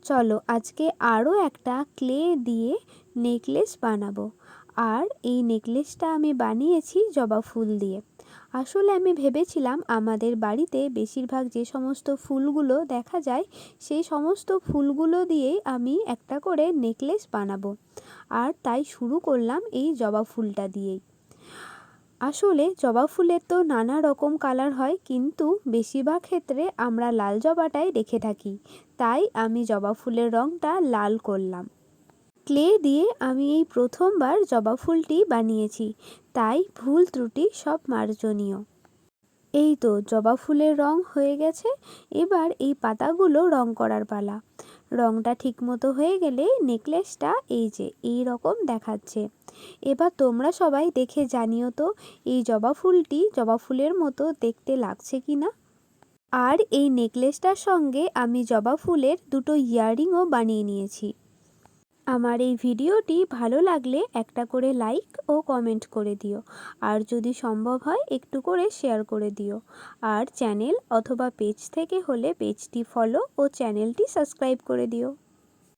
চলো আজকে আরও একটা ক্লে দিয়ে নেকলেস বানাবো। আর এই নেকলেসটা আমি বানিয়েছি জবা ফুল দিয়ে। আসলে আমি ভেবেছিলাম আমাদের বাড়িতে বেশিরভাগ যে সমস্ত ফুলগুলো দেখা যায় সেই সমস্ত ফুলগুলো দিয়েই আমি একটা করে নেকলেস বানাবো। আর তাই শুরু করলাম এই জবা ফুলটা দিয়েই। আসলে জবা ফুলের তো নানা রকম কালার হয়, কিন্তু বেশিরভাগ ক্ষেত্রে আমরা লাল জবাটাই রেখে থাকি। তাই আমি জবা ফুলের রঙটা লাল করলাম। ক্লে দিয়ে আমি এই প্রথমবার জবা ফুলটি বানিয়েছি, তাই ভুল ত্রুটি সব মার্জনীয়। এই তো জবা ফুলের রং হয়ে গেছে। এবার এই পাতাগুলো রং করার পালা। রংটা ঠিকমতো হয়ে গেলে নেকলেসটা এই যে এই রকম দেখাচ্ছে। এবার তোমরা সবাই দেখে জানিও তো এই জবা ফুলটি জবা ফুলের মতো দেখতে লাগছে কি না। আর এই নেকলেসটার সঙ্গে আমি জবা ফুলের দুটো ইয়াররিংও বানিয়ে নিয়েছি। আমার এই ভিডিওটি ভালো লাগলে একটা করে লাইক ও কমেন্ট করে দিও। আর যদি সম্ভব হয় একটু করে শেয়ার করে দিও। আর চ্যানেল অথবা পেজ থেকে হলে পেজটি ফলো ও চ্যানেলটি সাবস্ক্রাইব করে দিও।